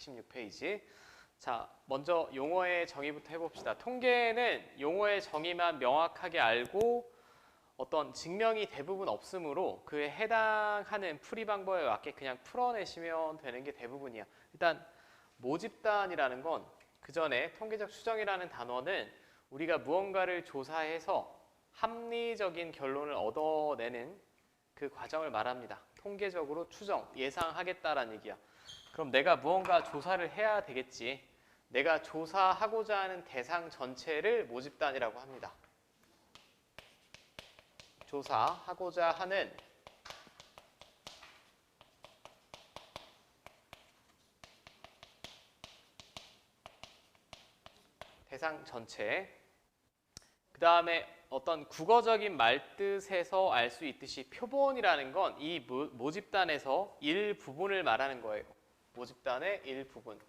116페이지. 자, 먼저 용어의 정의부터 해봅시다. 통계는 용어의 정의만 명확하게 알고 어떤 증명이 대부분 없으므로 그에 해당하는 풀이 방법에 맞게 그냥 풀어내시면 되는 게 대부분이야. 일단 모집단이라는 건 그 전에 통계적 추정이라는 단어는 우리가 무언가를 조사해서 합리적인 결론을 얻어내는 그 과정을 말합니다. 통계적으로 추정, 예상하겠다라는 얘기야. 그럼 내가 무언가 조사를 해야 되겠지. 내가 조사하고자 하는 대상 전체를 모집단이라고 합니다. 조사하고자 하는 대상 전체. 그 다음에 어떤 국어적인 말뜻에서 알 수 있듯이 표본이라는 건 이 모집단에서 일부분을 말하는 거예요. 모집단의 일부분.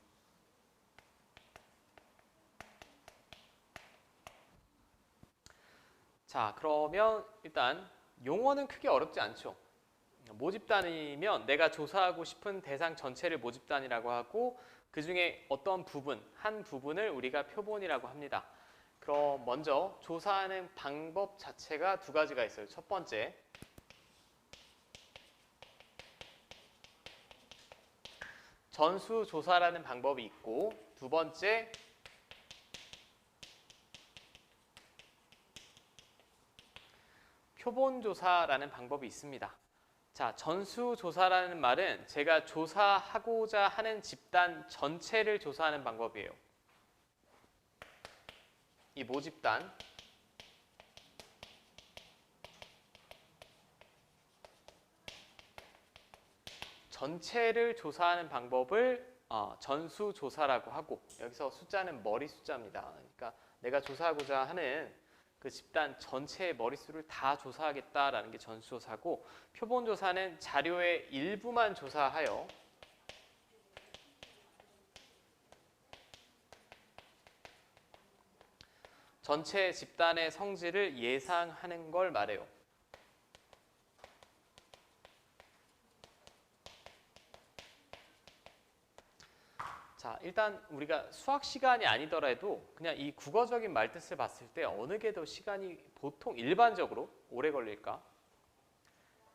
자, 그러면 일단 용어는 크게 어렵지 않죠. 모집단이면 내가 조사하고 싶은 대상 전체를 모집단이라고 하고 그 중에 어떤 부분, 한 부분을 우리가 표본이라고 합니다. 그럼 먼저 조사하는 방법 자체가 두 가지가 있어요. 첫 번째, 전수조사라는 방법이 있고 두 번째, 표본조사라는 방법이 있습니다. 자, 전수조사라는 말은 제가 조사하고자 하는 집단 전체를 조사하는 방법이에요. 이 모집단 전체를 조사하는 방법을 전수조사라고 하고 여기서 숫자는 머리 숫자입니다. 그러니까 내가 조사하고자 하는 그 집단 전체의 머릿수를 다 조사하겠다라는 게 전수조사고 표본조사는 자료의 일부만 조사하여 전체 집단의 성질을 예상하는 걸 말해요. 자, 일단 우리가 수학 시간이 아니더라도 그냥 이 국어적인 말뜻을 봤을 때 어느 게 더 시간이 보통 일반적으로 오래 걸릴까?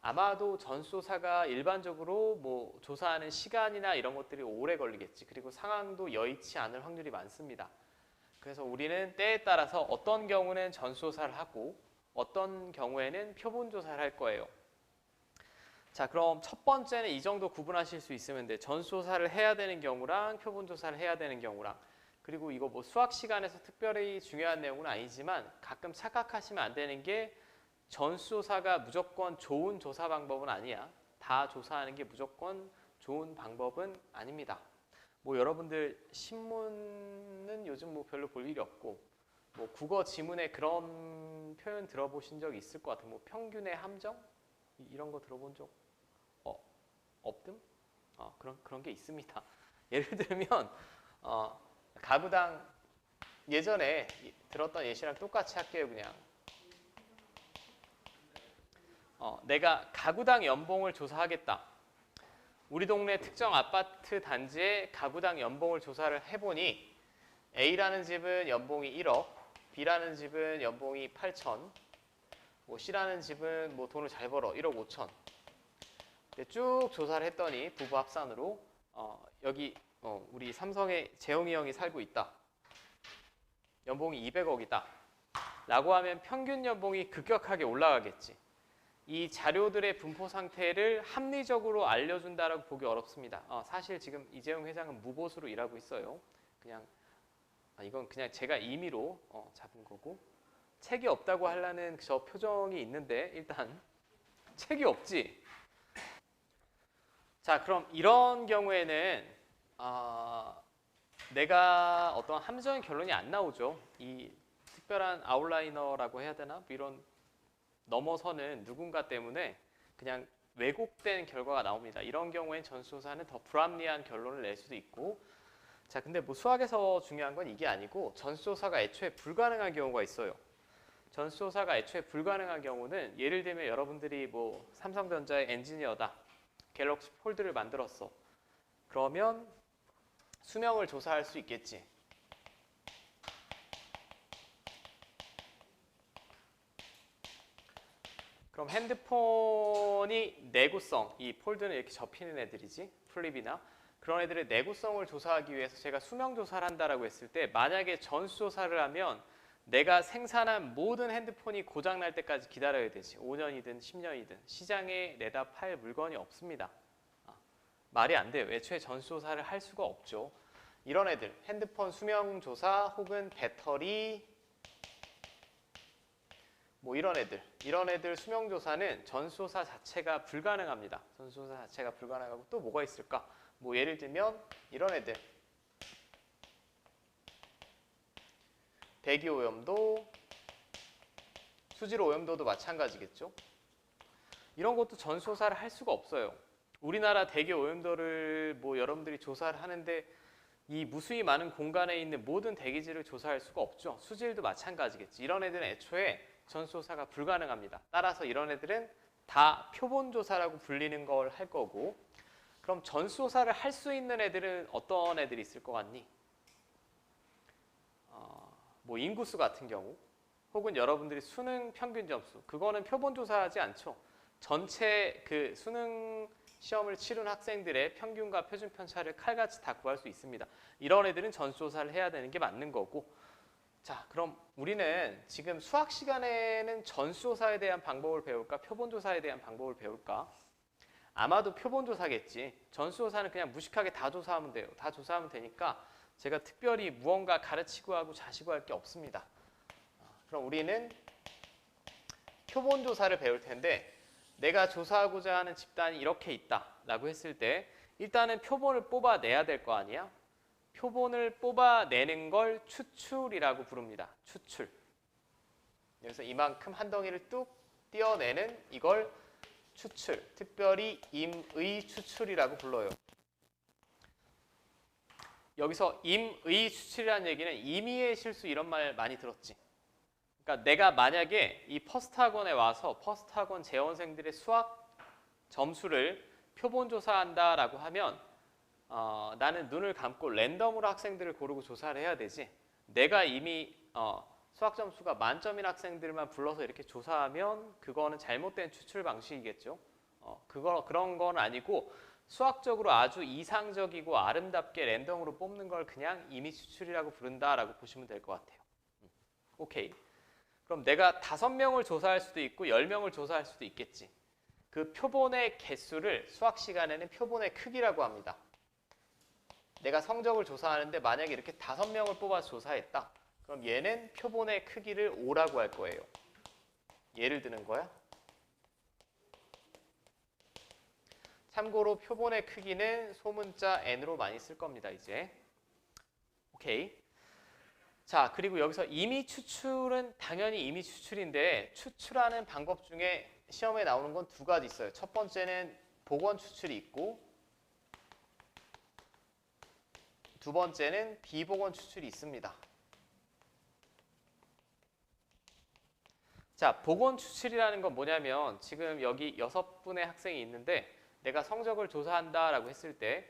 아마도 전수조사가 일반적으로 뭐 조사하는 시간이나 이런 것들이 오래 걸리겠지. 그리고 상황도 여의치 않을 확률이 많습니다. 그래서 우리는 때에 따라서 어떤 경우는 전수조사를 하고 어떤 경우에는 표본조사를 할 거예요. 자, 그럼 첫 번째는 이 정도 구분하실 수 있으면 돼. 전수조사를 해야 되는 경우랑 표본조사를 해야 되는 경우랑. 그리고 이거 뭐 수학 시간에서 특별히 중요한 내용은 아니지만 가끔 착각하시면 안 되는 게 전수조사가 무조건 좋은 조사 방법은 아니야. 다 조사하는 게 무조건 좋은 방법은 아닙니다. 뭐 여러분들 신문은 요즘 뭐 별로 볼 일이 없고 뭐 국어 지문에 그런 표현 들어보신 적 있을 것 같아요. 뭐 평균의 함정? 이런 거 들어본 적 없든? 그런 게 있습니다. 예를 들면 가구당 예전에 들었던 예시랑 똑같이 할게요. 그냥 내가 가구당 연봉을 조사하겠다. 우리 동네 특정 아파트 단지의 가구당 연봉을 조사를 해보니 A라는 집은 연봉이 1억, B라는 집은 연봉이 8천, 뭐 C라는 집은 뭐 돈을 잘 벌어 1억 5천. 쭉 조사를 했더니 부부 합산으로 여기 우리 삼성의 재용이 형이 살고 있다. 연봉이 200억이다. 라고 하면 평균 연봉이 급격하게 올라가겠지. 이 자료들의 분포 상태를 합리적으로 알려준다라고 보기 어렵습니다. 사실 지금 이재용 회장은 무보수로 일하고 있어요. 그냥 이건 그냥 제가 임의로 잡은 거고 책이 없다고 하려는 저 표정이 있는데 일단 책이 없지. 자, 그럼 이런 경우에는 내가 어떤 함정의 결론이 안 나오죠. 이 특별한 아웃라이너라고 해야 되나? 이런 넘어서는 누군가 때문에 그냥 왜곡된 결과가 나옵니다. 이런 경우엔 전수조사는 더 불합리한 결론을 낼 수도 있고 자, 근데 뭐 수학에서 중요한 건 이게 아니고 전수조사가 애초에 불가능한 경우가 있어요. 전수조사가 애초에 불가능한 경우는 예를 들면 여러분들이 뭐 삼성전자의 엔지니어다. 갤럭시 폴드를 만들었어. 그러면 수명을 조사할 수 있겠지. 그럼 핸드폰이 내구성, 이 폴드는 이렇게 접히는 애들이지, 플립이나 그런 애들의 내구성을 조사하기 위해서 제가 수명 조사를 한다라고 했을 때 만약에 전수 조사를 하면 내가 생산한 모든 핸드폰이 고장 날 때까지 기다려야 되지. 5년이든 10년이든 시장에 내다 팔 물건이 없습니다. 말이 안 돼요. 애초에 전수 조사를 할 수가 없죠. 이런 애들, 핸드폰 수명 조사 혹은 배터리 뭐 이런 애들 수명 조사는 전수 조사 자체가 불가능합니다. 전수 조사 자체가 불가능하고 또 뭐가 있을까? 뭐 예를 들면 이런 애들. 대기 오염도, 수질 오염도도 마찬가지겠죠. 이런 것도 전수 조사를 할 수가 없어요. 우리나라 대기 오염도를 뭐 여러분들이 조사를 하는데 이 무수히 많은 공간에 있는 모든 대기질을 조사할 수가 없죠. 수질도 마찬가지겠지. 이런 애들은 애초에 전수 조사가 불가능합니다. 따라서 이런 애들은 다 표본 조사라고 불리는 걸 할 거고, 그럼 전수 조사를 할 수 있는 애들은 어떤 애들이 있을 것 같니? 뭐 인구수 같은 경우, 혹은 여러분들이 수능 평균 점수, 그거는 표본 조사하지 않죠. 전체 그 수능 시험을 치른 학생들의 평균과 표준 편차를 칼같이 다 구할 수 있습니다. 이런 애들은 전수 조사를 해야 되는 게 맞는 거고. 자, 그럼 우리는 지금 수학 시간에는 전수 조사에 대한 방법을 배울까? 표본 조사에 대한 방법을 배울까? 아마도 표본 조사겠지. 전수 조사는 그냥 무식하게 다 조사하면 돼요. 다 조사하면 되니까 제가 특별히 무언가 가르치고 하고 자시고 할 게 없습니다. 그럼 우리는 표본 조사를 배울 텐데, 내가 조사하고자 하는 집단이 이렇게 있다라고 했을 때 일단은 표본을 뽑아내야 될 거 아니야? 표본을 뽑아내는 걸 추출이라고 부릅니다. 추출. 그래서 이만큼 한 덩이를 뚝 떼어내는 이걸 추출, 특별히 임의 추출이라고 불러요. 여기서 임의 추출이라는 얘기는 임의의 실수 이런 말 많이 들었지. 그러니까 내가 만약에 이 퍼스트 학원에 와서 퍼스트 학원 재원생들의 수학 점수를 표본 조사한다라고 하면 나는 눈을 감고 랜덤으로 학생들을 고르고 조사를 해야 되지. 내가 이미 수학 점수가 만점인 학생들만 불러서 이렇게 조사하면 그거는 잘못된 추출 방식이겠죠. 그런 건 아니고 수학적으로 아주 이상적이고 아름답게 랜덤으로 뽑는 걸 그냥 임의 추출이라고 부른다라고 보시면 될 것 같아요. 오케이. 그럼 내가 5명을 조사할 수도 있고 10명을 조사할 수도 있겠지. 그 표본의 개수를 수학 시간에는 표본의 크기라고 합니다. 내가 성적을 조사하는데 만약에 이렇게 5명을 뽑아서 조사했다. 그럼 얘는 표본의 크기를 5라고 할 거예요. 예를 드는 거야. 참고로 표본의 크기는 소문자 n으로 많이 쓸 겁니다. 이제. 오케이. 자, 그리고 여기서 임의 추출은 당연히 임의 추출인데 추출하는 방법 중에 시험에 나오는 건 2가지 있어요. 첫 번째는 복원 추출이 있고 두 번째는 비복원 추출이 있습니다. 자, 복원 추출이라는 건 뭐냐면 지금 여기 6분의 학생이 있는데 내가 성적을 조사한다라고 했을 때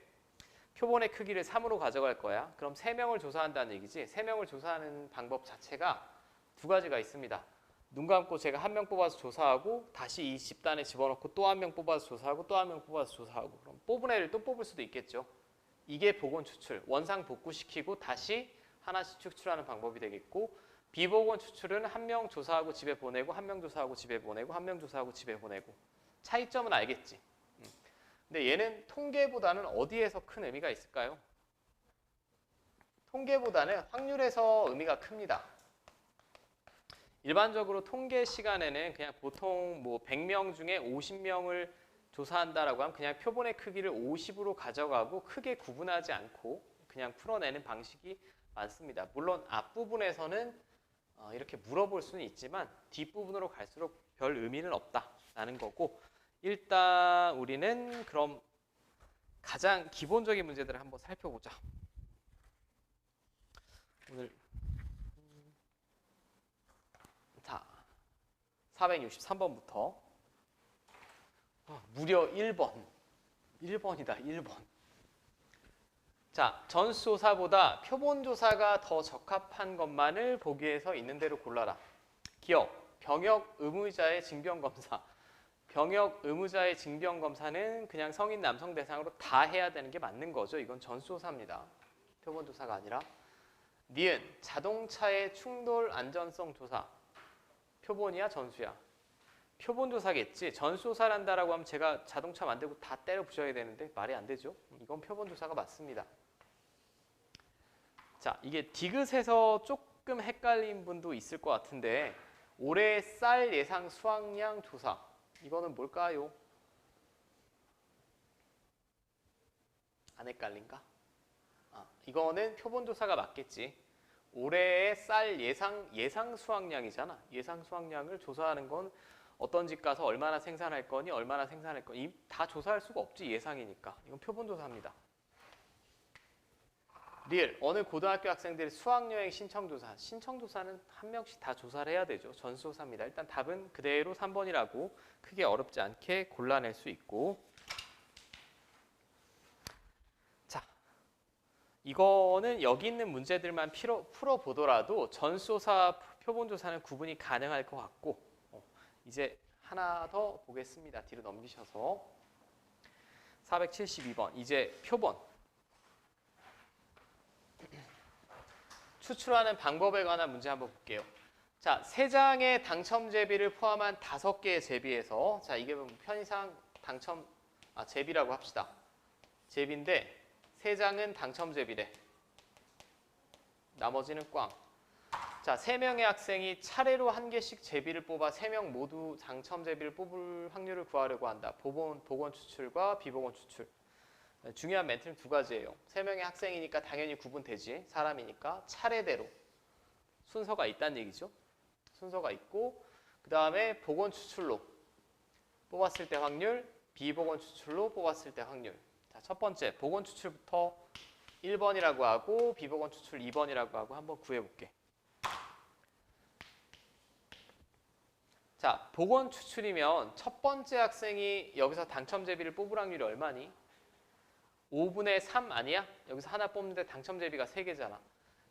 표본의 크기를 3으로 가져갈 거야. 그럼 3명을 조사한다는 얘기지. 3명을 조사하는 방법 자체가 2가지가 있습니다. 눈 감고 제가 1명 뽑아서 조사하고 다시 이 집단에 집어넣고 또 1명 뽑아서 조사하고 또 1명 뽑아서 조사하고 그럼 뽑은 애를 또 뽑을 수도 있겠죠. 이게 복원 추출. 원상 복구시키고 다시 하나씩 추출하는 방법이 되겠고 비복원 추출은 1명 조사하고 집에 보내고 1명 조사하고 집에 보내고 1명 조사하고 집에 보내고 차이점은 알겠지. 근데 얘는 통계보다는 어디에서 큰 의미가 있을까요? 통계보다는 확률에서 의미가 큽니다. 일반적으로 통계 시간에는 그냥 보통 뭐 100명 중에 50명을 조사한다라고 하면 그냥 표본의 크기를 50으로 가져가고 크게 구분하지 않고 그냥 풀어내는 방식이 많습니다. 물론 앞부분에서는 이렇게 물어볼 수는 있지만 뒷부분으로 갈수록 별 의미는 없다라는 거고 일단 우리는 그럼 가장 기본적인 문제들을 한번 살펴보자. 오늘 자 463번부터 무려 1번 1번이다 1번 자, 전수조사보다 표본조사가 더 적합한 것만을 보기에서 있는 대로 골라라. 기억, 병역 의무자의 징병검사. 병역 의무자의 징병검사는 그냥 성인 남성 대상으로 다 해야 되는 게 맞는 거죠. 이건 전수조사입니다. 표본조사가 아니라. 니은, 자동차의 충돌 안전성 조사. 표본이야, 전수야? 표본조사겠지. 전수조사를 한다라고 하면 제가 자동차 만들고 다 때려 부셔야 되는데 말이 안 되죠. 이건 표본조사가 맞습니다. 자, 이게 디귿에서 조금 헷갈린 분도 있을 것 같은데 올해 쌀 예상 수확량 조사. 이거는 뭘까요? 안 헷갈린가? 이거는 표본조사가 맞겠지. 올해의 쌀 예상 수확량이잖아. 예상 수확량을 조사하는 건 어떤 집 가서 얼마나 생산할 거니, 얼마나 생산할 거니 다 조사할 수가 없지. 예상이니까. 이건 표본조사입니다. 리을, 어느 고등학교 학생들의 수학여행 신청조사. 신청조사는 한 명씩 다 조사를 해야 되죠. 전수조사입니다. 일단 답은 그대로 3번이라고 크게 어렵지 않게 골라낼 수 있고. 자, 이거는 여기 있는 문제들만 풀어보더라도 전수조사, 표본조사는 구분이 가능할 것 같고 이제 하나 더 보겠습니다. 뒤로 넘기셔서 472번 이제 표본. 추출하는 방법에 관한 문제 한번 볼게요. 자, 3장의 당첨 제비를 포함한 5개의 제비에서 자, 이게 편의상 제비라고 합시다. 제비인데 3장은 당첨 제비래. 나머지는 꽝. 자, 3명의 학생이 차례로 1개씩 제비를 뽑아 3명 모두 당첨 제비를 뽑을 확률을 구하려고 한다. 복원 추출과 비복원 추출. 중요한 멘트는 2가지예요. 3명의 학생이니까 당연히 구분되지. 사람이니까 차례대로 순서가 있다는 얘기죠. 순서가 있고 그 다음에 복원 추출로 뽑았을 때 확률, 비복원 추출로 뽑았을 때 확률. 자, 첫 번째 복원 추출부터 1번이라고 하고 비복원 추출 2번이라고 하고 한번 구해볼게. 자, 복원 추출이면 첫 번째 학생이 여기서 당첨 제비를 뽑을 확률이 얼마니? 5분의 3 아니야? 여기서 하나 뽑는데 당첨 제비가 3개잖아.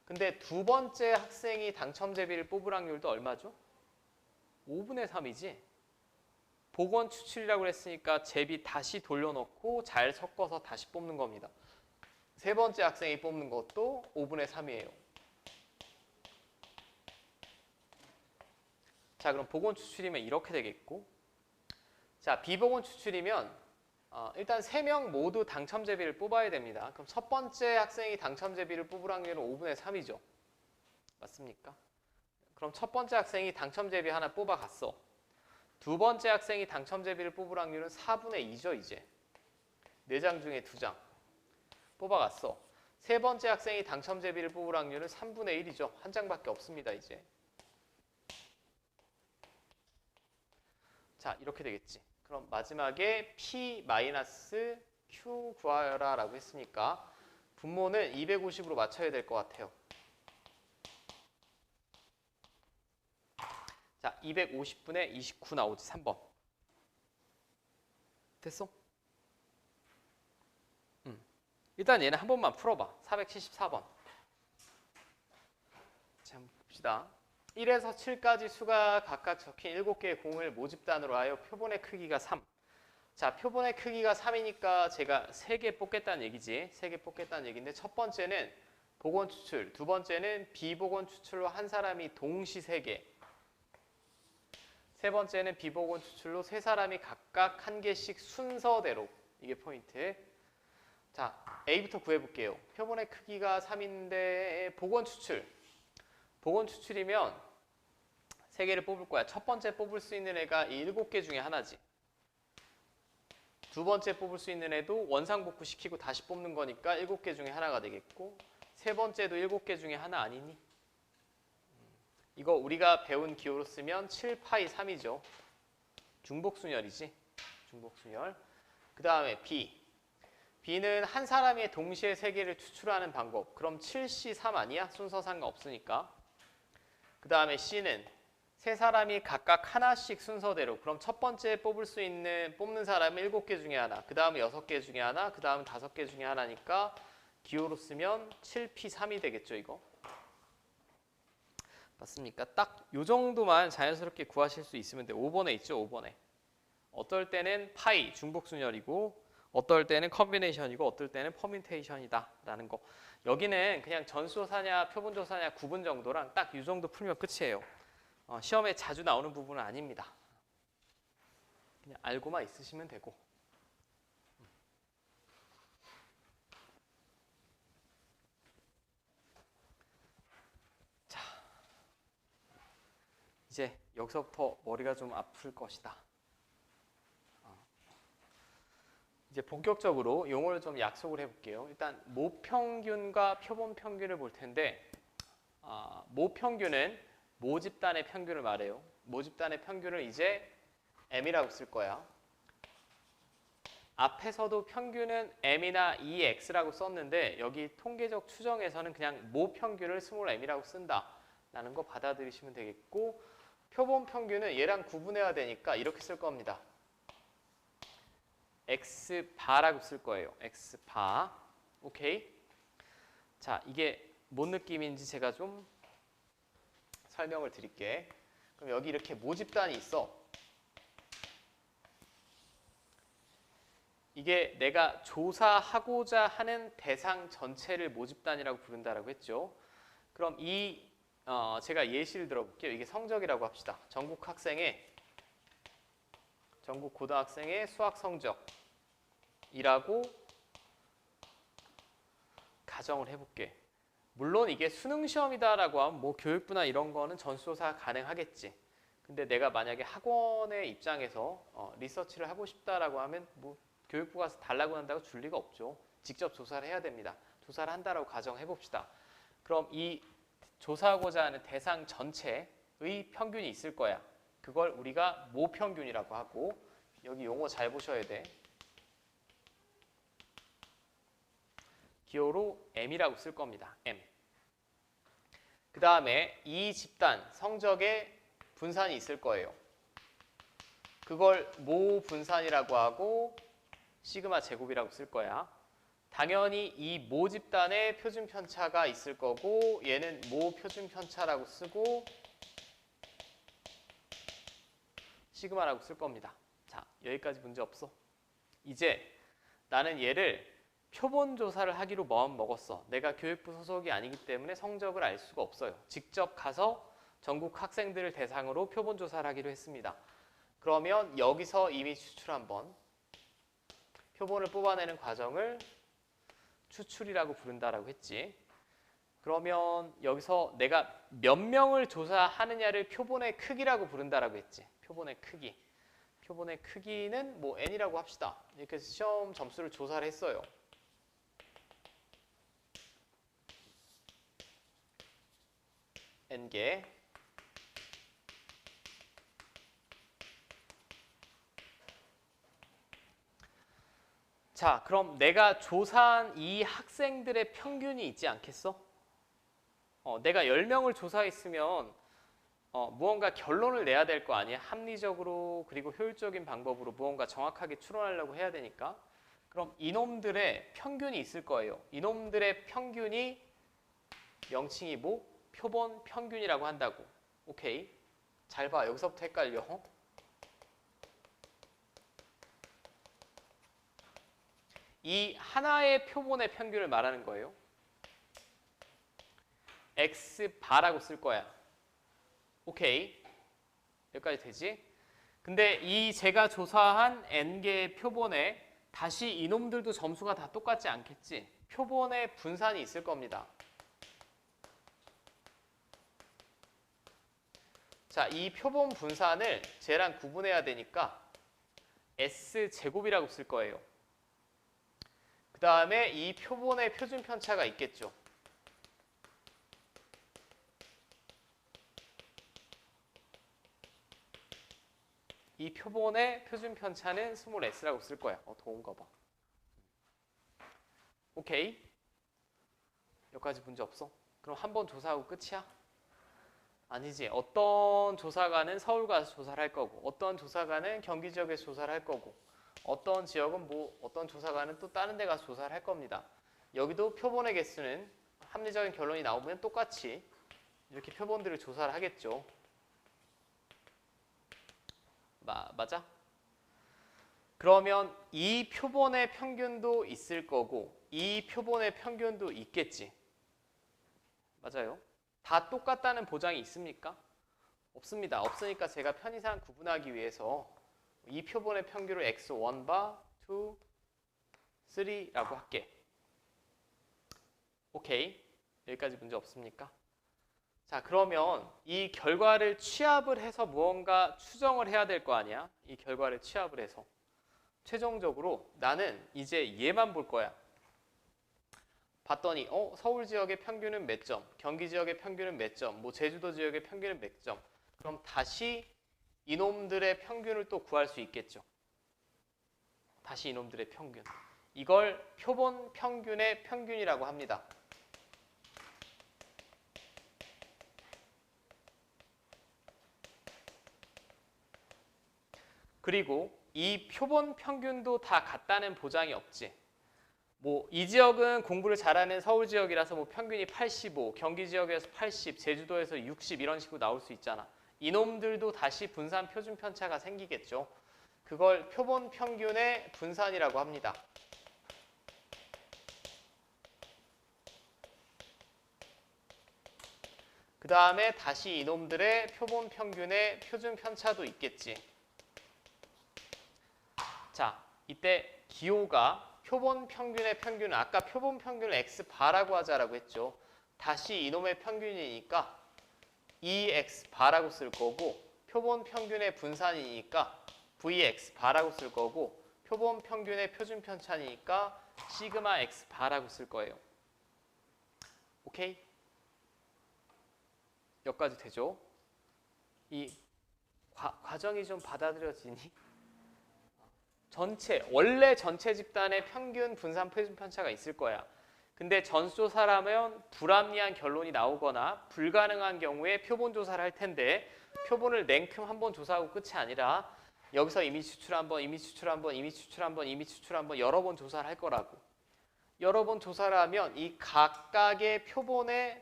근데 두 번째 학생이 당첨 제비를 뽑을 확률도 얼마죠? 5분의 3이지. 복원 추출이라고 했으니까 제비 다시 돌려놓고 잘 섞어서 다시 뽑는 겁니다. 세 번째 학생이 뽑는 것도 5분의 3이에요. 자, 그럼 복원 추출이면 이렇게 되겠고, 자, 비복원 추출이면 일단 3명 모두 당첨 제비를 뽑아야 됩니다. 그럼 첫 번째 학생이 당첨 제비를 뽑을 확률은 5분의 3이죠. 맞습니까? 그럼 첫 번째 학생이 당첨 제비 하나 뽑아갔어. 두 번째 학생이 당첨 제비를 뽑을 확률은 4분의 2죠, 이제. 4장 중에 2장 뽑아갔어. 세 번째 학생이 당첨 제비를 뽑을 확률은 3분의 1이죠. 한 장밖에 없습니다, 이제. 자, 이렇게 되겠지. 그럼 마지막에 P-Q 구하여라 라고 했으니까 분모는 250으로 맞춰야 될 것 같아요. 자, 250분의 29 나오지, 3번. 됐어? 일단 얘는 한 번만 풀어봐. 474번. 자, 한번 봅시다. 1에서 7까지 수가 각각 적힌 7개의 공을 모집단으로 하여 표본의 크기가 3. 자, 표본의 크기가 3이니까 제가 3개 뽑겠다는 얘기지. 3개 뽑겠다는 얘기인데 첫 번째는 복원 추출, 두 번째는 비복원 추출로 한 사람이 동시 3개. 세 번째는 비복원 추출로 3사람이 각각 1개씩 순서대로. 이게 포인트. 자, A부터 구해볼게요. 표본의 크기가 3인데 복원 추출. 복원 추출이면 3개를 뽑을 거야. 첫 번째 뽑을 수 있는 애가 이 7개 중에 하나지. 두 번째 뽑을 수 있는 애도 원상복구 시키고 다시 뽑는 거니까 7개 중에 하나가 되겠고 세 번째도 7개 중에 하나 아니니? 이거 우리가 배운 기호로 쓰면 7파이 3이죠. 중복순열이지. 중복순열. 그 다음에 B. B는 한 사람이 동시에 3개를 추출하는 방법. 그럼 7C3 아니야? 순서 상관없으니까. 그 다음에 C는 3사람이 각각 하나씩 순서대로. 그럼 첫 번째 뽑는 사람은 7개 중에 하나. 그 다음에 6개 중에 하나. 그 다음은 5개 중에 하나니까 기호로 쓰면 7P3이 되겠죠, 이거. 맞습니까? 딱 요 정도만 자연스럽게 구하실 수 있으면 돼요. 5번에 있죠, 5번에. 어떨 때는 파이, 중복순열이고 어떨 때는 컨비네이션이고 어떨 때는 퍼뮤테이션이다 라는 거. 여기는 그냥 전수조사냐 표본조사냐 구분 정도랑 딱 이 정도 풀면 끝이에요. 시험에 자주 나오는 부분은 아닙니다. 그냥 알고만 있으시면 되고. 자, 이제 여기서부터 머리가 좀 아플 것이다. 이제 본격적으로 용어를 좀 약속을 해볼게요. 일단 모평균과 표본평균을 볼 텐데 모평균은 모집단의 평균을 말해요. 모집단의 평균을 이제 M이라고 쓸 거야. 앞에서도 평균은 M이나 EX라고 썼는데 여기 통계적 추정에서는 그냥 모평균을 스몰 m이라고 쓴다라는 거 받아들이시면 되겠고 표본평균은 얘랑 구분해야 되니까 이렇게 쓸 겁니다. X바라고 쓸 거예요. X바. 오케이? 자, 이게 뭔 느낌인지 제가 좀 설명을 드릴게. 그럼 여기 이렇게 모집단이 있어. 이게 내가 조사하고자 하는 대상 전체를 모집단이라고 부른다라고 했죠. 그럼 제가 예시를 들어볼게요. 이게 성적이라고 합시다. 전국 고등학생의 수학 성적이라고 가정을 해볼게. 물론 이게 수능 시험이다라고 하면 뭐 교육부나 이런 거는 전수조사 가능하겠지. 근데 내가 만약에 학원의 입장에서 리서치를 하고 싶다라고 하면 뭐 교육부 가서 달라고 한다고 줄 리가 없죠. 직접 조사를 해야 됩니다. 조사를 한다라고 가정해 봅시다. 그럼 이 조사하고자 하는 대상 전체의 평균이 있을 거야. 그걸 우리가 모평균이라고 하고 여기 용어 잘 보셔야 돼. 기호로 M이라고 쓸 겁니다. M. 그 다음에 이 집단 성적의 분산이 있을 거예요. 그걸 모 분산이라고 하고 시그마 제곱이라고 쓸 거야. 당연히 이 모 집단에 표준 편차가 있을 거고 얘는 모 표준 편차라고 쓰고 시그마라고 쓸 겁니다. 자, 여기까지 문제 없어. 이제 나는 얘를 표본 조사를 하기로 마음 먹었어. 내가 교육부 소속이 아니기 때문에 성적을 알 수가 없어요. 직접 가서 전국 학생들을 대상으로 표본 조사를 하기로 했습니다. 그러면 여기서 이미 추출 한번 표본을 뽑아내는 과정을 추출이라고 부른다라고 했지. 그러면 여기서 내가 몇 명을 조사하느냐를 표본의 크기라고 부른다라고 했지. 표본의 크기. 표본의 크기는 뭐 n이라고 합시다. 이렇게 시험 점수를 조사를 했어요. n개. 자, 그럼 내가 조사한 이 학생들의 평균이 있지 않겠어? 내가 10명을 조사했으면 무언가 결론을 내야 될 거 아니야? 합리적으로 그리고 효율적인 방법으로 무언가 정확하게 추론하려고 해야 되니까. 그럼 이놈들의 평균이 있을 거예요. 이놈들의 평균이 명칭이 뭐? 표본 평균이라고 한다고. 오케이. 잘 봐. 여기서부터 헷갈려. 이 하나의 표본의 평균을 말하는 거예요. X바라고 쓸 거야. 오케이. 여기까지 되지? 근데 이 제가 조사한 N개의 표본에 다시 이놈들도 점수가 다 똑같지 않겠지? 표본의 분산이 있을 겁니다. 자, 이 표본 분산을 쟤랑 구분해야 되니까 S제곱이라고 쓸 거예요. 그 다음에 이 표본의 표준 편차가 있겠죠. 이 표본의 표준 편차는 스몰 s라고 쓸 거야. 더운 거 봐. 오케이. 여기까지 문제 없어? 그럼 한 번 조사하고 끝이야? 아니지. 어떤 조사관은 서울 가서 조사를 할 거고 어떤 조사관은 경기 지역에서 조사를 할 거고 어떤 지역은 어떤 조사관은 또 다른 데 가서 조사를 할 겁니다. 여기도 표본의 개수는 합리적인 결론이 나오면 똑같이 이렇게 표본들을 조사를 하겠죠. 맞아? 그러면 이 표본의 평균도 있을 거고 이 표본의 평균도 있겠지. 맞아요? 다 똑같다는 보장이 있습니까? 없습니다. 없으니까 제가 편의상 구분하기 위해서 이 표본의 평균을 x1바, 2, 3라고 할게. 오케이. 여기까지 문제 없습니까? 자, 그러면 이 결과를 취합을 해서 무언가 추정을 해야 될 거 아니야? 이 결과를 취합을 해서. 최종적으로 나는 이제 얘만 볼 거야. 봤더니 서울 지역의 평균은 몇 점, 경기 지역의 평균은 몇 점, 뭐 제주도 지역의 평균은 몇 점. 그럼 다시 이놈들의 평균을 또 구할 수 있겠죠. 다시 이놈들의 평균. 이걸 표본 평균의 평균이라고 합니다. 그리고 이 표본 평균도 다 같다는 보장이 없지. 뭐 이 지역은 공부를 잘하는 서울 지역이라서 뭐 평균이 85, 경기 지역에서 80, 제주도에서 60 이런 식으로 나올 수 있잖아. 이놈들도 다시 분산 표준 편차가 생기겠죠. 그걸 표본 평균의 분산이라고 합니다. 그 다음에 다시 이놈들의 표본 평균의 표준 편차도 있겠지. 자, 이때 기호가 표본 평균의 평균은 아까 표본 평균을 x바라고 하자라고 했죠. 다시 이놈의 평균이니까 2x바라고 쓸 거고 표본 평균의 분산이니까 vx바라고 쓸 거고 표본 평균의 표준 편차니까 시그마 x바라고 쓸 거예요. 오케이? 여기까지 되죠? 이 과정이 좀 받아들여지니? 원래 전체 집단의 평균 분산 표준 편차가 있을 거야. 근데 전수조사라면 불합리한 결론이 나오거나 불가능한 경우에 표본 조사를 할 텐데 표본을 냉큼 한번 조사하고 끝이 아니라 여기서 이미 추출 한번, 이미 추출 한번, 이미 추출 한번, 이미 추출 한번 여러 번 조사를 할 거라고. 여러 번 조사를 하면 이 각각의 표본의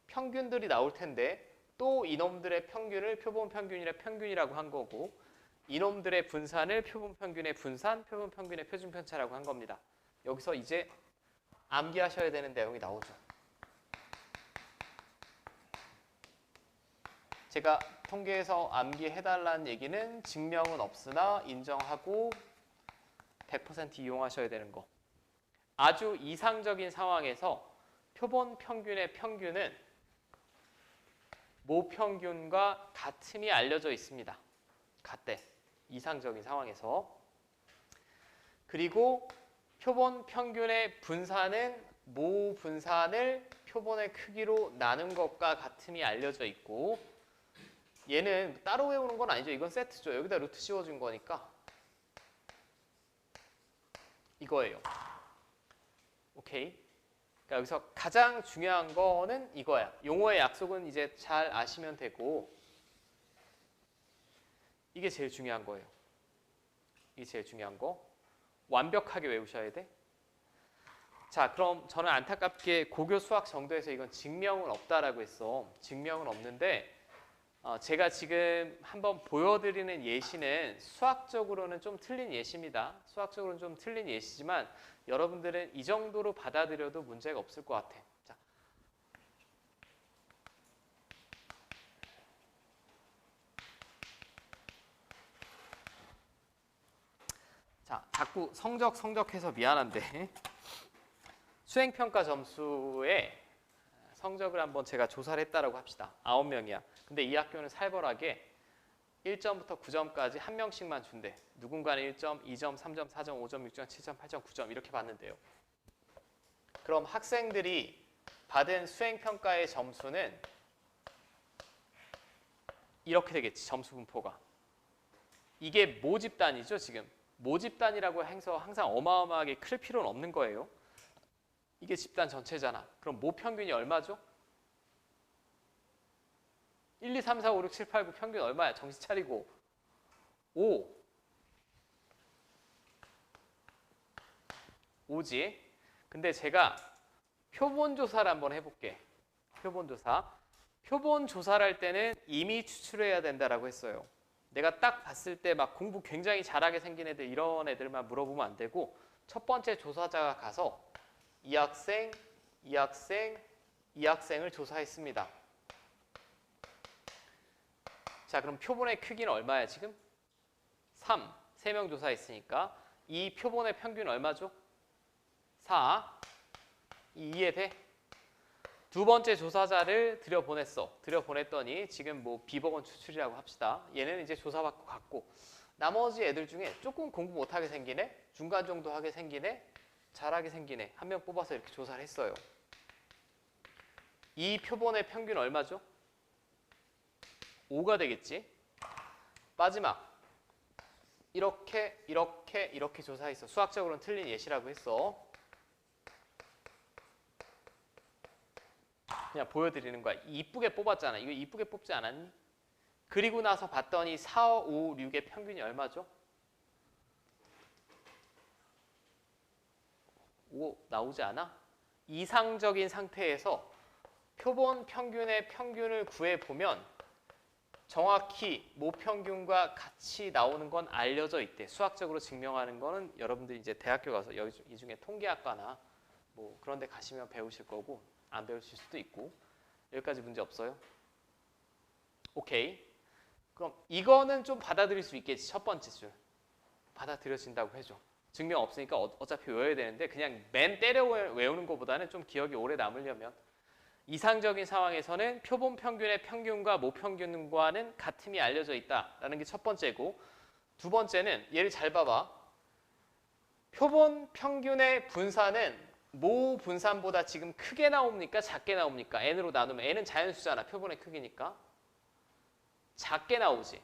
평균들이 나올 텐데 또 이놈들의 평균을 표본 평균이라 평균이라고 한 거고 이놈들의 분산을 표본 평균의 분산, 표본 평균의 표준 편차라고 한 겁니다. 여기서 이제 암기하셔야 되는 내용이 나오죠. 제가 통계에서 암기해달라는 얘기는 증명은 없으나 인정하고 100% 이용하셔야 되는 거. 아주 이상적인 상황에서 표본 평균의 평균은 모평균과 같음이 알려져 있습니다. 같대. 이상적인 상황에서. 그리고 표본 평균의 분산은 모 분산을 표본의 크기로 나눈 것과 같음이 알려져 있고 얘는 따로 외우는 건 아니죠. 이건 세트죠. 여기다 루트 씌워준 거니까 이거예요. 오케이. 그러니까 여기서 가장 중요한 거는 이거야. 용어의 약속은 이제 잘 아시면 되고 이게 제일 중요한 거예요. 이게 제일 중요한 거. 완벽하게 외우셔야 돼. 자, 그럼 저는 안타깝게 고교 수학 정도에서 이건 증명은 없다라고 했어. 증명은 없는데 제가 지금 한번 보여드리는 예시는 수학적으로는 좀 틀린 예시입니다. 수학적으로는 좀 틀린 예시지만 여러분들은 이 정도로 받아들여도 문제가 없을 것 같아. 자, 자꾸 성적해서 미안한데 수행평가 점수에 성적을 한번 제가 조사를 했다라고 합시다. 9명이야. 근데 이 학교는 살벌하게 1점부터 9점까지 한 명씩만 준대. 누군가는 1점, 2점, 3점, 4점, 5점, 6점, 7점, 8점, 9점 이렇게 받는데요. 그럼 학생들이 받은 수행평가의 점수는 이렇게 되겠지. 점수 분포가. 이게 모집단이죠. 지금. 모집단이라고 해서 항상 어마어마하게 클 필요는 없는 거예요. 이게 집단 전체잖아. 그럼 모평균이 얼마죠? 1, 2, 3, 4, 5, 6, 7, 8, 9 평균 얼마야? 정신 차리고 5. 5지. 근데 제가 표본 조사를 한번 해볼게. 표본 조사. 표본 조사를 할 때는 이미 추출해야 된다라고 했어요. 내가 딱 봤을 때 막 공부 굉장히 잘하게 생긴 애들 이런 애들만 물어보면 안 되고 첫 번째 조사자가 가서 이 학생, 이 학생, 이 학생을 조사했습니다. 자, 그럼 표본의 크기는 얼마야 지금? 3. 3명 조사했으니까 이 표본의 평균 얼마죠? 4. 이해돼? 두 번째 조사자를 들여보냈어. 들여보냈더니 지금 뭐 비버건 추출이라고 합시다. 얘는 이제 조사받고 갔고 나머지 애들 중에 조금 공부 못하게 생긴 애, 중간 정도 하게 생긴 애, 잘하게 생긴 애 한 명 뽑아서 이렇게 조사를 했어요. 이 표본의 평균 얼마죠? 5가 되겠지. 마지막 이렇게 조사했어. 수학적으로는 틀린 예시라고 했어. 그냥 보여드리는 거야. 이쁘게 뽑았잖아. 이거 이쁘게 뽑지 않았니? 그리고 나서 봤더니 4, 5, 6의 평균이 얼마죠? 5 나오지 않아? 이상적인 상태에서 표본 평균의 평균을 구해보면 정확히 모평균과 같이 나오는 건 알려져 있대. 수학적으로 증명하는 거는 여러분들이 이제 대학교 가서 이 중에 통계학과나 뭐 그런 데 가시면 배우실 거고 안 배우실 수도 있고. 여기까지 문제 없어요? 오케이. 그럼 이거는 좀 받아들일 수 있겠지. 첫 번째 줄. 받아들여진다고 해줘. 증명 없으니까 어차피 외워야 되는데 그냥 맨 때려 외우는 것보다는 좀 기억이 오래 남으려면 이상적인 상황에서는 표본 평균의 평균과 모평균과는 같음이 알려져 있다라는 게 첫 번째고 두 번째는 얘를 잘 봐봐. 표본 평균의 분산은 모 분산보다 지금 크게 나옵니까? 작게 나옵니까? n으로 나누면 n은 자연수잖아. 표본의 크기니까. 작게 나오지.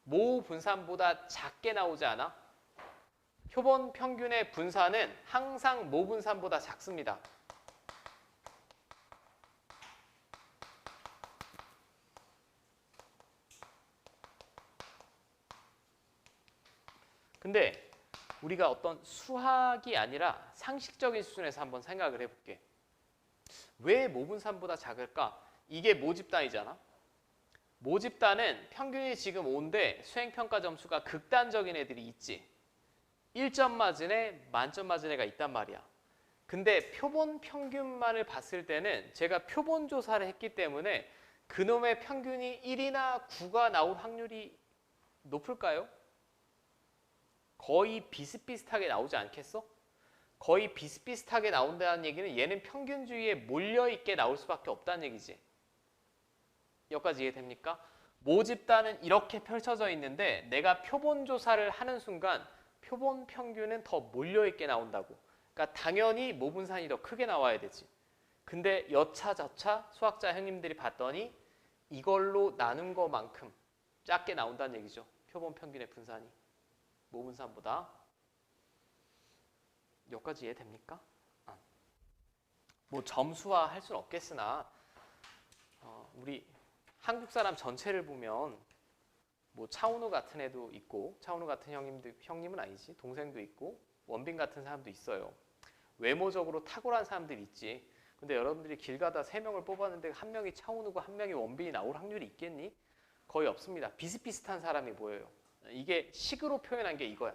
모 분산보다 작게 나오지 않아? 표본 평균의 분산은 항상 모 분산보다 작습니다. 근데 우리가 어떤 수학이 아니라 상식적인 수준에서 한번 생각을 해볼게. 왜 모분산보다 작을까? 이게 모집단이잖아. 모집단은 평균이 지금 5인데 수행평가 점수가 극단적인 애들이 있지. 1점 맞은 애, 만점 맞은 애가 있단 말이야. 근데 표본 평균만을 봤을 때는 제가 표본 조사를 했기 때문에 그놈의 평균이 1이나 9가 나올 확률이 높을까요? 거의 비슷비슷하게 나오지 않겠어? 거의 비슷비슷하게 나온다는 얘기는 얘는 평균주의에 몰려있게 나올 수밖에 없다는 얘기지. 여기까지 이해됩니까? 모집단은 이렇게 펼쳐져 있는데 내가 표본 조사를 하는 순간 표본 평균은 더 몰려있게 나온다고. 그러니까 당연히 모분산이 더 크게 나와야 되지. 근데 여차저차 수학자 형님들이 봤더니 이걸로 나눈 것만큼 작게 나온다는 얘기죠. 표본 평균의 분산이. 모분산보다. 여기까지 이해됩니까? 뭐 점수화 할 수는 없겠으나 우리 한국 사람 전체를 보면 뭐 차은우 같은 애도 있고 차은우 같은 형님은 아니지. 동생도 있고 원빈 같은 사람도 있어요. 외모적으로 탁월한 사람들이 있지. 근데 여러분들이 길 가다 3명을 뽑았는데 한 명이 차은우고 한 명이 원빈이 나올 확률이 있겠니? 거의 없습니다. 비슷비슷한 사람이 보여요. 이게 식으로 표현한 게 이거야.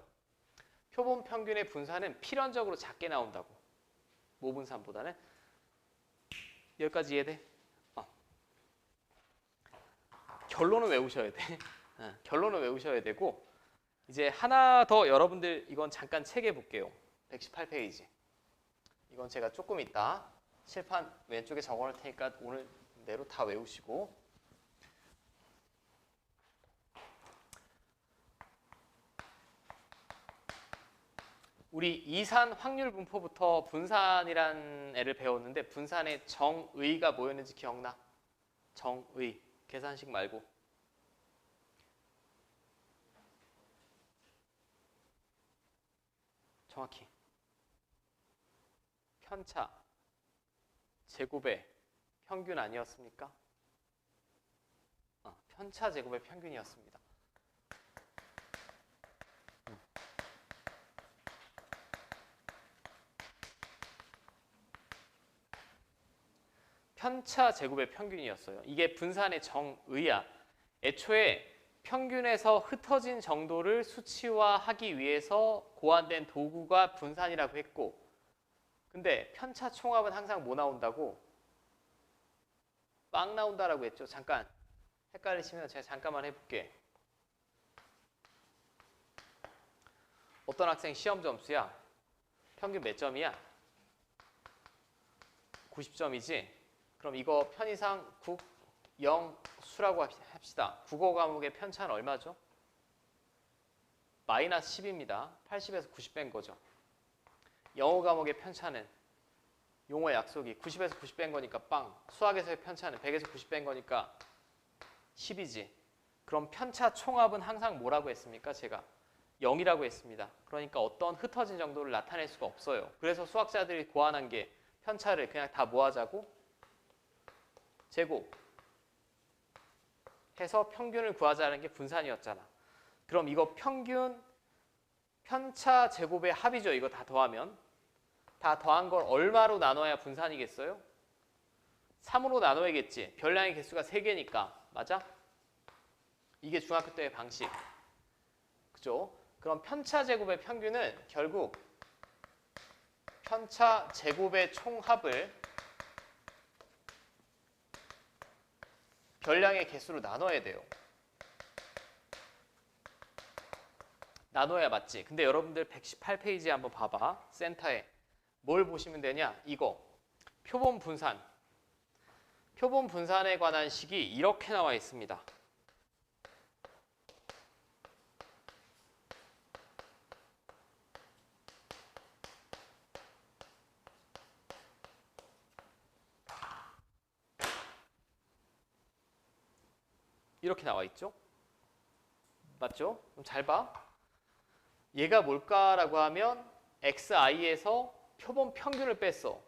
표본 평균의 분산은 필연적으로 작게 나온다고. 모분산보다는. 여기까지 이해돼? 결론은 외우셔야 돼. 결론은 외우셔야 되고 이제 하나 더 여러분들 이건 잠깐 책에 볼게요. 118페이지. 이건 제가 조금 이따 칠판 왼쪽에 적어놓을 테니까 오늘 내로 다 외우시고 우리 이산 확률 분포부터 분산이란 애를 배웠는데 분산의 정의가 뭐였는지 기억나? 정의. 계산식 말고. 정확히. 편차, 제곱의 평균 아니었습니까? 편차 제곱의 평균이었습니다. 편차 제곱의 평균이었어요. 이게 분산의 정의야. 애초에 평균에서 흩어진 정도를 수치화하기 위해서 고안된 도구가 분산이라고 했고, 근데 편차 총합은 항상 뭐 나온다고? 빵 나온다라고 했죠. 잠깐 헷갈리시면 제가 잠깐만 해볼게. 어떤 학생 시험 점수야? 평균 몇 점이야? 90점이지? 그럼 이거 편의상 국, 영, 수라고 합시다. 국어 과목의 편차는 얼마죠? 마이너스 10입니다. 80에서 90 뺀 거죠. 영어 과목의 편차는 용어 약속이 90에서 90 뺀 거니까 빵. 수학에서의 편차는 100에서 90 뺀 거니까 10이지. 그럼 편차 총합은 항상 뭐라고 했습니까? 제가 0이라고 했습니다. 그러니까 어떤 흩어진 정도를 나타낼 수가 없어요. 그래서 수학자들이 고안한 게 편차를 그냥 다 모아자고 제곱 해서 평균을 구하자는 게 분산이었잖아. 그럼 이거 평균 편차 제곱의 합이죠. 이거 다 더하면. 다 더한 걸 얼마로 나눠야 분산이겠어요? 3으로 나눠야겠지. 별량의 개수가 3개니까. 맞아? 이게 중학교 때의 방식. 그죠? 그럼 편차 제곱의 평균은 결국 편차 제곱의 총합을 별량의 개수로 나눠야 돼요. 나눠야 맞지. 근데 여러분들 118페이지에 한번 봐봐. 센터에 뭘 보시면 되냐? 이거 표본 분산. 표본 분산에 관한 식이 이렇게 나와 있습니다. 이렇게 나와 있죠? 맞죠? 그럼 잘 봐. 얘가 뭘까라고 하면 XI에서 표본 평균을 뺐어.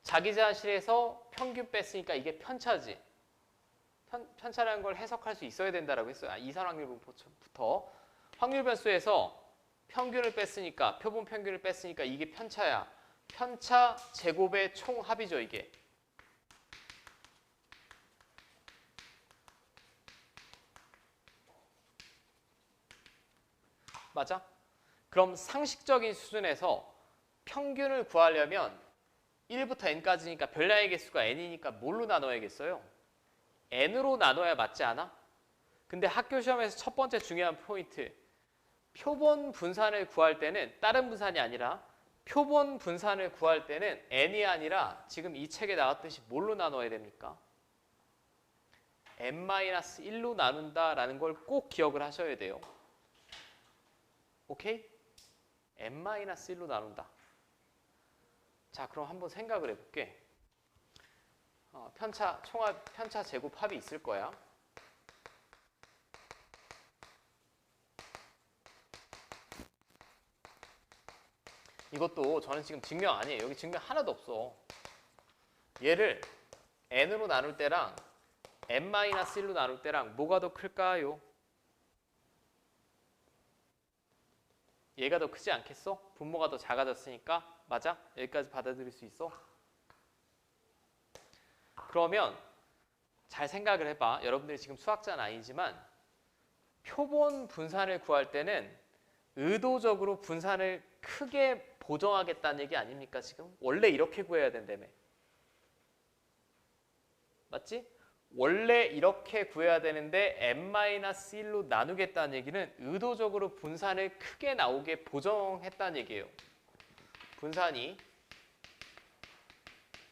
자기자실에서 평균 뺐으니까 이게 편차지. 편차라는 걸 해석할 수 있어야 된다라고 했어요. 이산 확률부터. 확률 변수에서 평균을 뺐으니까 표본 평균을 뺐으니까 이게 편차야. 편차 제곱의 총합이죠, 이게. 맞아? 그럼 상식적인 수준에서 평균을 구하려면 1부터 n까지니까 별량의 개수가 n이니까 뭘로 나눠야겠어요? n으로 나눠야 맞지 않아? 근데 학교 시험에서 첫 번째 중요한 포인트, 표본 분산을 구할 때는 다른 분산이 아니라 표본 분산을 구할 때는 n이 아니라 지금 이 책에 나왔듯이 뭘로 나눠야 됩니까? n-1로 나눈다라는 걸 꼭 기억을 하셔야 돼요. 오케이? n-1로 나눈다. 자, 그럼 한번 생각을 해볼게. 편차 총합, 편차 제곱 합이 있을 거야. 이것도 저는 지금 증명 아니에요. 여기 증명 하나도 없어. 얘를 n으로 나눌 때랑 n-1로 나눌 때랑 뭐가 더 클까요? 얘가 더 크지 않겠어? 분모가 더 작아졌으니까. 맞아? 여기까지 받아들일 수 있어? 그러면 잘 생각을 해봐. 여러분들이 지금 수학자는 아니지만 표본 분산을 구할 때는 의도적으로 분산을 크게 보정하겠다는 얘기 아닙니까? 지금 원래 이렇게 구해야 된다며. 맞지? 원래 이렇게 구해야 되는데 n-1로 나누겠다는 얘기는 의도적으로 분산을 크게 나오게 보정했다는 얘기예요. 분산이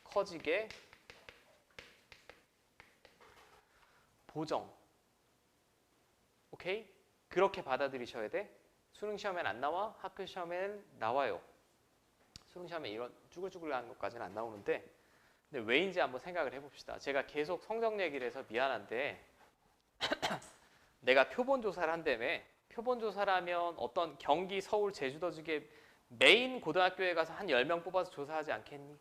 커지게 보정. 오케이? 그렇게 받아들이셔야 돼. 수능 시험엔 안 나와? 학교 시험엔 나와요. 수능 시험에 이런 쭈글쭈글한 것까지는 안 나오는데, 근데 왜인지 한번 생각을 해봅시다. 제가 계속 성적 얘기를 해서 미안한데 내가 표본 조사를 한다며. 표본 조사를 하면 어떤 경기, 서울, 제주도 중에 메인 고등학교에 가서 한 10명 뽑아서 조사하지 않겠니?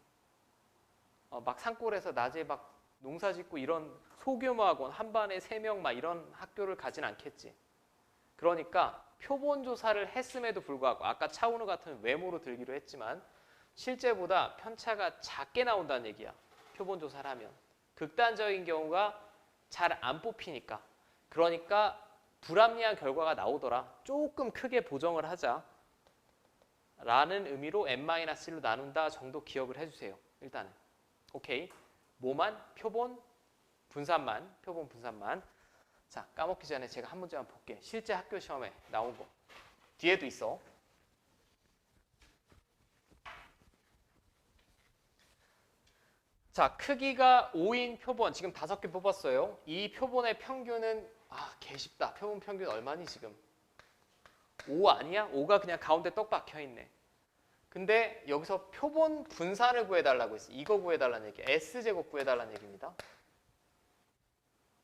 막 산골에서 낮에 막 농사 짓고 이런 소규모 학원 한 반에 3명 막 이런 학교를 가진 않겠지. 그러니까 표본 조사를 했음에도 불구하고 아까 차은우 같은 외모로 들기로 했지만 실제보다 편차가 작게 나온다는 얘기야. 표본 조사를 하면. 극단적인 경우가 잘 안 뽑히니까. 그러니까 불합리한 결과가 나오더라. 조금 크게 보정을 하자. 라는 의미로 n-1로 나눈다 정도 기억을 해주세요. 일단은. 오케이. 뭐만? 표본 분산만. 표본 분산만. 자, 까먹기 전에 제가 한 문제만 볼게. 실제 학교 시험에 나온 거. 뒤에도 있어. 자, 크기가 5인 표본. 지금 5개 뽑았어요. 이 표본의 평균은 개 쉽다. 표본 평균 얼마니 지금? 5 아니야? 5가 그냥 가운데 떡 박혀있네. 근데 여기서 표본 분산을 구해달라고 했어. 이거 구해달라는 얘기. S제곱 구해달라는 얘기입니다.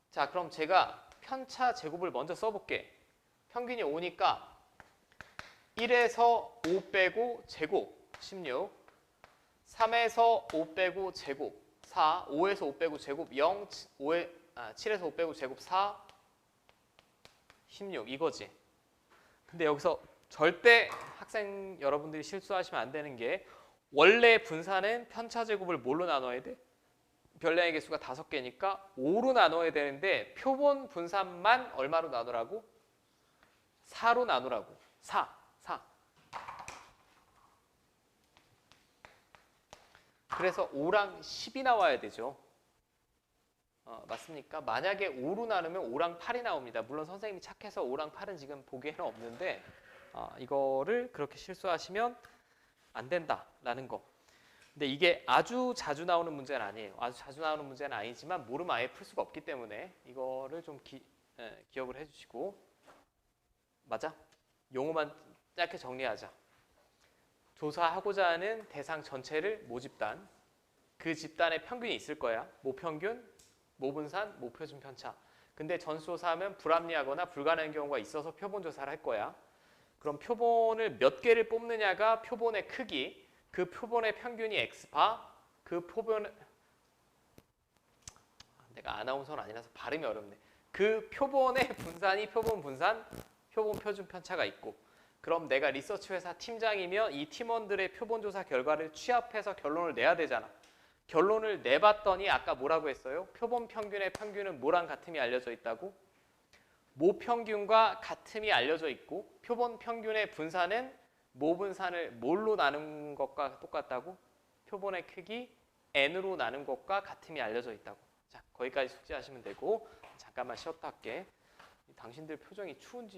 자, 그럼 제가 편차 제곱을 먼저 써볼게. 평균이 5니까 1에서 5 빼고 제곱 16, 3에서 5 빼고 제곱 4, 5에서 5 빼고 제곱 0, 7에서 5 빼고 제곱 4, 16 이거지. 근데 여기서 절대 학생 여러분들이 실수하시면 안 되는 게 원래 분산은 편차 제곱을 뭘로 나눠야 돼? 별량의 개수가 5개니까 5로 나눠야 되는데 표본 분산만 얼마로 나누라고? 4로 나누라고. 4. 그래서 5랑 10이 나와야 되죠. 맞습니까? 만약에 5로 나누면 5랑 8이 나옵니다. 물론 선생님이 착해서 5랑 8은 지금 보기에는 없는데 이거를 그렇게 실수하시면 안 된다라는 거. 근데 이게 아주 자주 나오는 문제는 아니에요. 아주 자주 나오는 문제는 아니지만 모르면 아예 풀 수가 없기 때문에 이거를 좀 기억을 해주시고. 맞아? 용어만 짧게 정리하자. 조사하고자 하는 대상 전체를 모집단. 그 집단의 평균이 있을 거야. 모평균, 모분산, 모표준 편차. 근데 전수조사하면 불합리하거나 불가능한 경우가 있어서 표본조사를 할 거야. 그럼 표본을 몇 개를 뽑느냐가 표본의 크기, 그 표본의 평균이 x바, 그 표본 내가 아나운서는 아니라서 발음이 어렵네. 그 표본의 분산이 표본 분산, 표본 표준 편차가 있고, 그럼 내가 리서치 회사 팀장이면 이 팀원들의 표본 조사 결과를 취합해서 결론을 내야 되잖아. 결론을 내봤더니 아까 뭐라고 했어요? 표본 평균의 평균은 뭐랑 같음이 알려져 있다고? 모평균과 같음이 알려져 있고, 표본 평균의 분산은 모분산을 뭘로 나눈 것과 똑같다고? 표본의 크기 n으로 나눈 것과 같음이 알려져 있다고. 자, 거기까지 숙지하시면 되고, 잠깐만 쉬었다 할게. 당신들 표정이 추운지